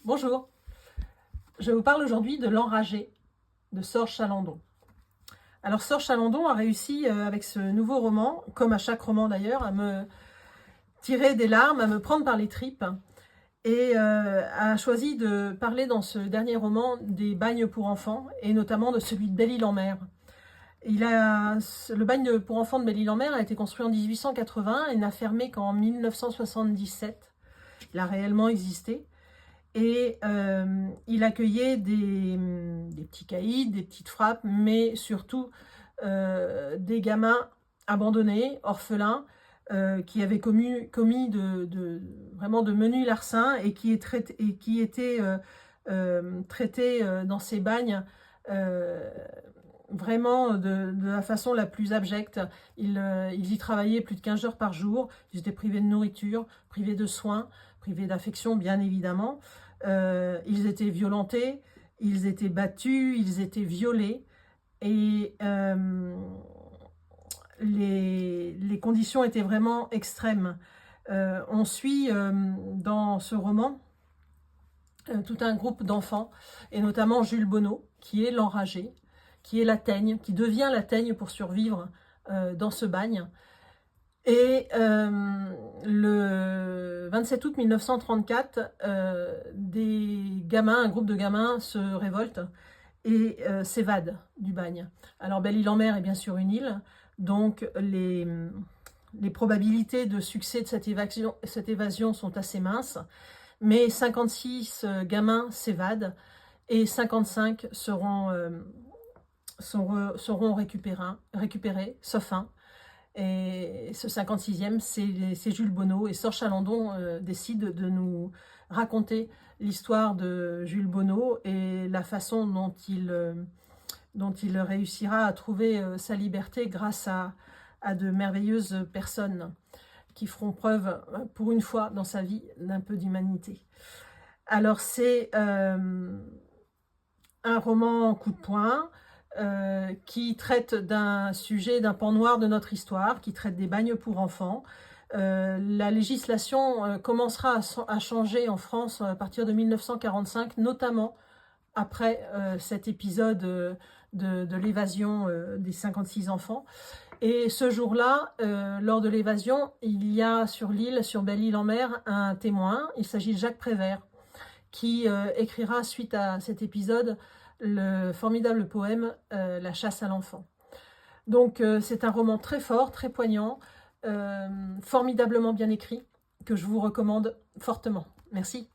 Bonjour, je vous parle aujourd'hui de L'Enragé de Sorge Chalandon. Alors Sorge Chalandon a réussi avec ce nouveau roman, comme à chaque roman d'ailleurs, à me tirer des larmes, à me prendre par les tripes et a choisi de parler dans ce dernier roman des bagnes pour enfants et notamment de celui de Belle-Île-en-Mer. Le bagne pour enfants de Belle-Île-en-Mer a été construit en 1880 et n'a fermé qu'en 1977. Il a réellement existé. Et il accueillait des petits caïds, des petites frappes, mais surtout des gamins abandonnés, orphelins, qui avaient commis vraiment de menus larcins et qui étaient traités dans ces bagnes vraiment de la façon la plus abjecte. Ils y travaillaient plus de 15 heures par jour, ils étaient privés de nourriture, privés de soins, privés d'affection bien évidemment. Ils étaient violentés, ils étaient battus, ils étaient violés et les conditions étaient vraiment extrêmes. On suit dans ce roman tout un groupe d'enfants et notamment Jules Bonneau qui est l'enragé, qui est la teigne, qui devient la teigne pour survivre dans ce bagne. Et le 27 août 1934, un groupe de gamins se révolte et s'évadent du bagne. Alors Belle-Île-en-Mer est bien sûr une île, donc les probabilités de succès de cette évasion sont assez minces, mais 56 gamins s'évadent et 55 seront récupérés, sauf un. Et ce 56e, c'est Jules Bonneau. Et Sorge Chalandon décide de nous raconter l'histoire de Jules Bonneau et la façon dont il réussira à trouver sa liberté grâce à de merveilleuses personnes qui feront preuve, pour une fois dans sa vie, d'un peu d'humanité. Alors c'est un roman coup de poing, qui traite d'un sujet, d'un pan noir de notre histoire, qui traite des bagnes pour enfants. La législation commencera à changer en France à partir de 1945, notamment après cet épisode de l'évasion des 56 enfants. Et ce jour-là, lors de l'évasion, il y a sur l'île, sur Belle-Île-en-Mer, un témoin. Il s'agit de Jacques Prévert, qui écrira suite à cet épisode le formidable poème La chasse à l'enfant. Donc c'est un roman très fort, très poignant, formidablement bien écrit, que je vous recommande fortement. Merci.